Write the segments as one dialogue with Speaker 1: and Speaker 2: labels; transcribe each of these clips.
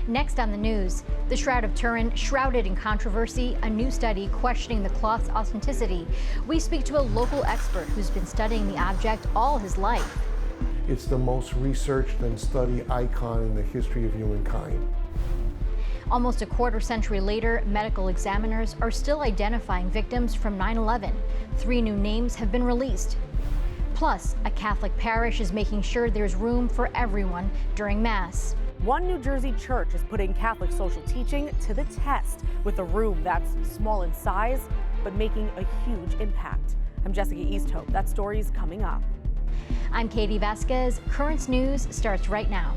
Speaker 1: Next on the news, the Shroud of Turin shrouded in controversy, a new study questioning the cloth's authenticity. We speak to a local expert who's been studying the object all his life.
Speaker 2: It's the most researched and studied icon in the history of humankind.
Speaker 1: Almost a quarter century later, medical examiners are still identifying victims from 9/11. 3 new names have been released. Plus, a Catholic parish is making sure there's room for everyone during Mass.
Speaker 3: One New Jersey church is putting Catholic social teaching to the test with a room that's small in size, but making a huge impact. I'm Jessica Easthope. That story's coming up.
Speaker 1: I'm Katie Vasquez. Currents News starts right now.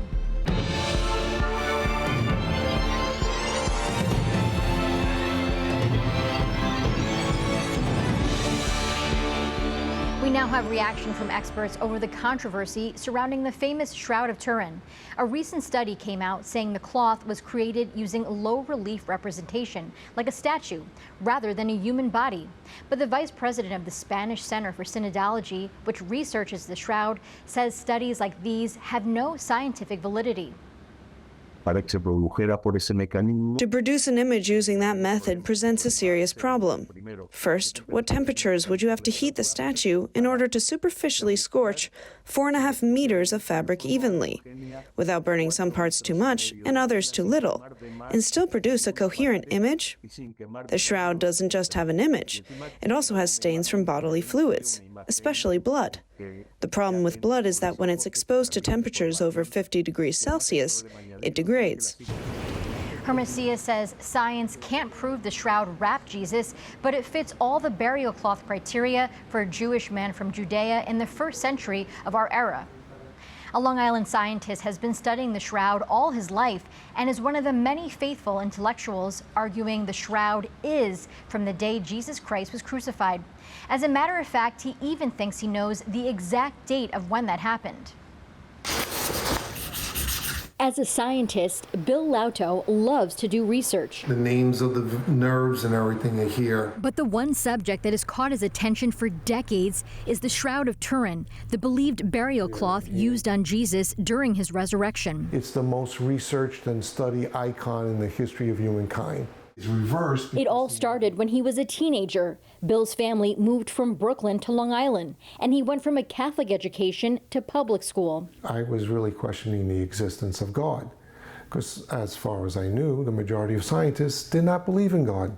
Speaker 1: We now have reaction from experts over the controversy surrounding the famous Shroud of Turin. A recent study came out saying the cloth was created using low-relief representation, like a statue, rather than a human body. But the vice president of the Spanish Center for Synodology, which researches the shroud, says studies like these have no scientific validity.
Speaker 4: To produce an image using that method presents a serious problem. First, what temperatures would you have to heat the statue in order to superficially scorch 4.5 meters of fabric evenly, without burning some parts too much and others too little, and still produce a coherent image? The shroud doesn't just have an image, it also has stains from bodily fluids, especially blood. The problem with blood is that when it's exposed to temperatures over 50 degrees Celsius, it degrades.
Speaker 1: Hermesia says science can't prove the shroud wrapped Jesus, but it fits all the burial cloth criteria for a Jewish man from Judea in the 1st century of our era. A Long Island scientist has been studying the shroud all his life and is one of the many faithful intellectuals arguing the shroud is from the day Jesus Christ was crucified. As a matter of fact, he even thinks he knows the exact date of when that happened. As a scientist, Bill Lauto loves to do research.
Speaker 2: The names of the nerves and everything are here.
Speaker 1: But the one subject that has caught his attention for decades is the Shroud of Turin, the believed burial cloth used on Jesus during his resurrection.
Speaker 2: It's the most researched and studied icon in the history of humankind. It's reversed.
Speaker 1: It all started when he was a teenager. Bill's family moved from Brooklyn to Long Island, and he went from a Catholic education to public school.
Speaker 2: I was really questioning the existence of God, because as far as I knew, the majority of scientists did not believe in God.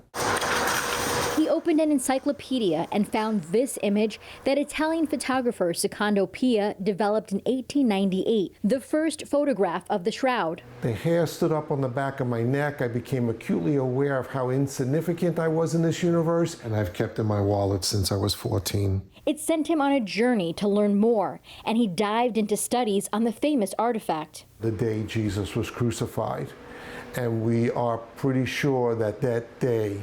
Speaker 1: He opened an encyclopedia and found this image that Italian photographer Secondo Pia developed in 1898, the first photograph of the shroud.
Speaker 2: The hair stood up on the back of my neck. I became acutely aware of how insignificant I was in this universe, and I've kept it in my wallet since I was 14.
Speaker 1: It sent him on a journey to learn more, and he dived into studies on the famous artifact.
Speaker 2: The day Jesus was crucified, and we are pretty sure that that day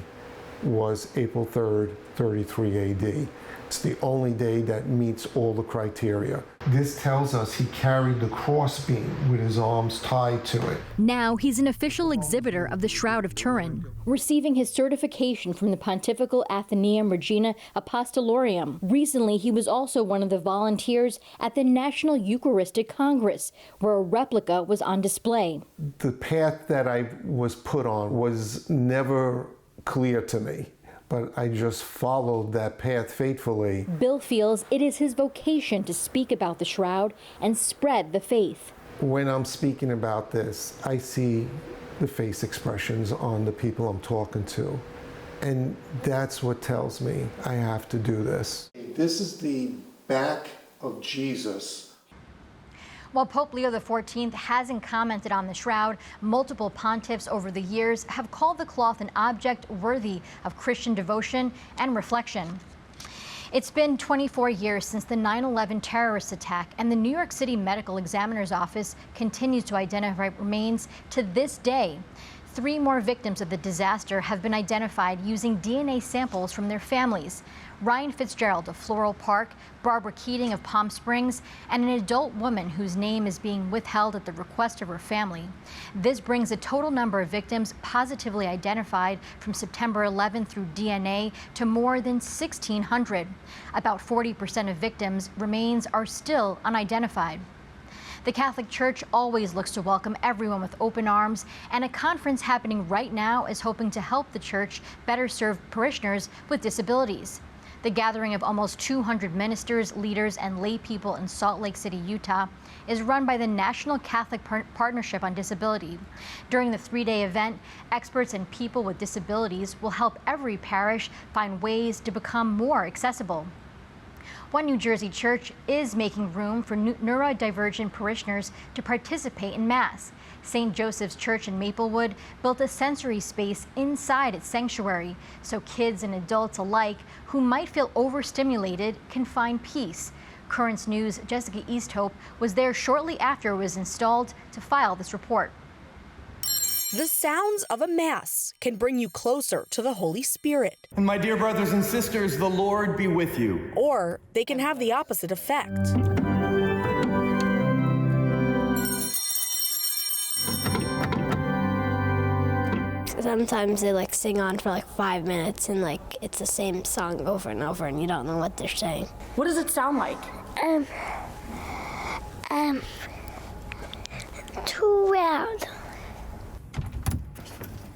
Speaker 2: was April 3rd, 33 AD. It's the only day that meets all the criteria. This tells us he carried the crossbeam with his arms tied to it.
Speaker 1: Now he's an official exhibitor of the Shroud of Turin, receiving his certification from the Pontifical Athenaeum Regina Apostolorum. Recently, he was also one of the volunteers at the National Eucharistic Congress, where a replica was on display.
Speaker 2: The path that I was put on was never clear to me, but I just followed that path faithfully.
Speaker 1: Bill feels it is his vocation to speak about the shroud and spread the faith.
Speaker 2: When I'm speaking about this, I see the face expressions on the people I'm talking to, and that's what tells me I have to do this. This is the back of Jesus.
Speaker 1: While Pope Leo XIV hasn't commented on the shroud, multiple pontiffs over the years have called the cloth an object worthy of Christian devotion and reflection. It's been 24 years since the 9/11 terrorist attack, and the New York City Medical Examiner's Office continues to identify remains to this day. 3 more victims of the disaster have been identified using DNA samples from their families. Ryan Fitzgerald of Floral Park, Barbara Keating of Palm Springs, and an adult woman whose name is being withheld at the request of her family. This brings the total number of victims positively identified from September 11 through DNA to more than 1,600. About 40% of victims' remains are still unidentified. The Catholic Church always looks to welcome everyone with open arms, and a conference happening right now is hoping to help the church better serve parishioners with disabilities. The gathering of almost 200 ministers, leaders, and lay people in Salt Lake City, Utah, is run by the National Catholic Partnership on Disability. During the three-day event, experts and people with disabilities will help every parish find ways to become more accessible. One New Jersey church is making room for neurodivergent parishioners to participate in Mass. St. Joseph's Church in Maplewood built a sensory space inside its sanctuary so kids and adults alike who might feel overstimulated can find peace. Currents News' Jessica Easthope was there shortly after it was installed to file this report.
Speaker 3: The sounds of a Mass can bring you closer to the Holy Spirit.
Speaker 5: And my dear brothers and sisters, the Lord be with you.
Speaker 3: Or they can have the opposite effect.
Speaker 6: Sometimes they sing on for 5 minutes and it's the same song over and over and you don't know what they're saying.
Speaker 3: What does it sound like?
Speaker 6: Too loud.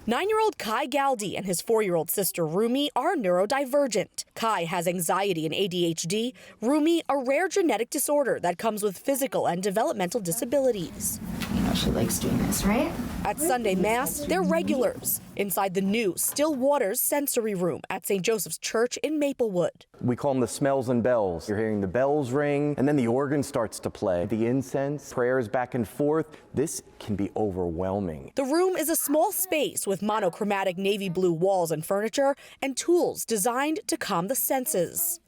Speaker 3: 9-year-old Kai Galdi and his 4-year-old sister Rumi are neurodivergent. Kai has anxiety and ADHD, Rumi a rare genetic disorder that comes with physical and developmental disabilities.
Speaker 7: You know she likes doing this, right?
Speaker 3: At Sunday Mass, they're regulars inside the new Still Waters sensory room at St. Joseph's Church in Maplewood.
Speaker 8: We call them the smells and bells. You're hearing the bells ring, and then the organ starts to play. The incense, prayers back and forth. This can be overwhelming.
Speaker 3: The room is a small space with monochromatic navy blue walls and furniture and tools designed to calm the senses.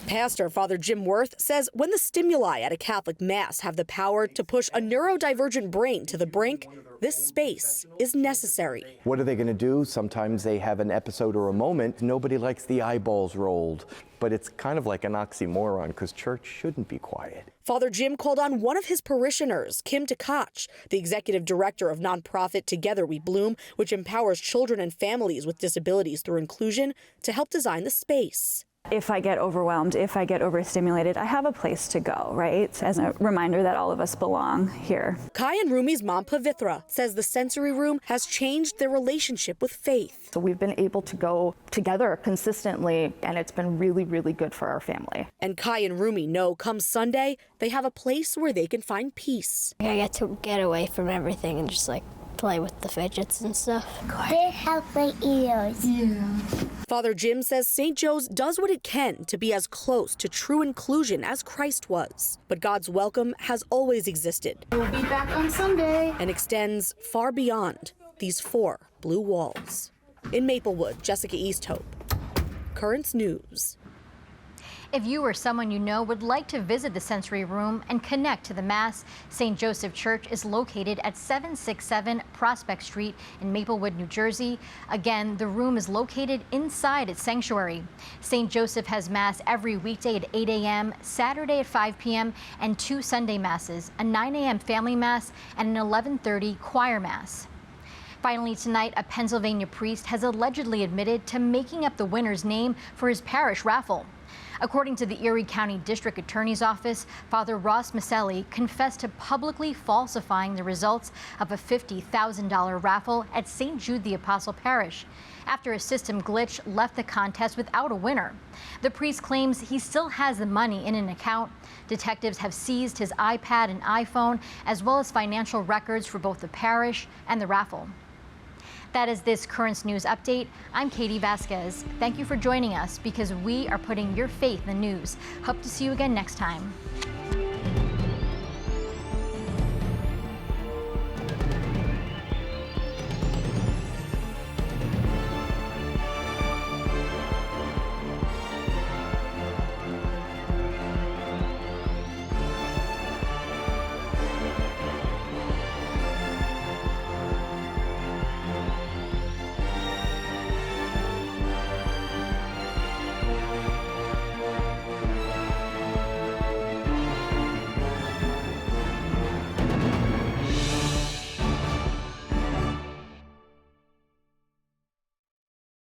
Speaker 3: Pastor Father Jim Worth says when the stimuli at a Catholic Mass have the power to push a neurodivergent brain to the brink, this space is necessary.
Speaker 8: What are they going to do? Sometimes they have an episode or a moment. Nobody likes the eyeballs rolled. But it's kind of like an oxymoron because church shouldn't be quiet.
Speaker 3: Father Jim called on one of his parishioners, Kim Tkach, the executive director of nonprofit Together We Bloom, which empowers children and families with disabilities through inclusion, to help design the space.
Speaker 9: If I get overwhelmed, if I get overstimulated, I have a place to go, right? As a reminder that all of us belong here.
Speaker 3: Kai and Rumi's mom, Pavitra, says the sensory room has changed their relationship with faith.
Speaker 10: So we've been able to go together consistently, and it's been really, really good for our family.
Speaker 3: And Kai and Rumi know come Sunday, they have a place where they can find peace.
Speaker 6: I get to get away from everything and just play with the fidgets and stuff. They help my ears.
Speaker 7: Yeah.
Speaker 3: Father Jim says St. Joe's does what it can to be as close to true inclusion as Christ was. But God's welcome has always existed.
Speaker 7: We'll be back on Sunday.
Speaker 3: And extends far beyond these 4 blue walls. In Maplewood, Jessica Easthope, Currents News.
Speaker 1: If you or someone you know would like to visit the sensory room and connect to the Mass, St. Joseph Church is located at 767 Prospect Street in Maplewood, New Jersey. Again, the room is located inside its sanctuary. St. Joseph has Mass every weekday at 8 a.m., Saturday at 5 p.m., and 2 Sunday Masses, a 9 a.m. family Mass and an 11:30 choir Mass. Finally tonight, a Pennsylvania priest has allegedly admitted to making up the winner's name for his parish raffle. According to the Erie County District Attorney's Office, Father Ross Maselli confessed to publicly falsifying the results of a $50,000 raffle at St. Jude the Apostle Parish after a system glitch left the contest without a winner. The priest claims he still has the money in an account. Detectives have seized his iPad and iPhone, as well as financial records for both the parish and the raffle. That is this Currents News update. I'm Katie Vasquez. Thank you for joining us because we are putting your faith in the news. Hope to see you again next time.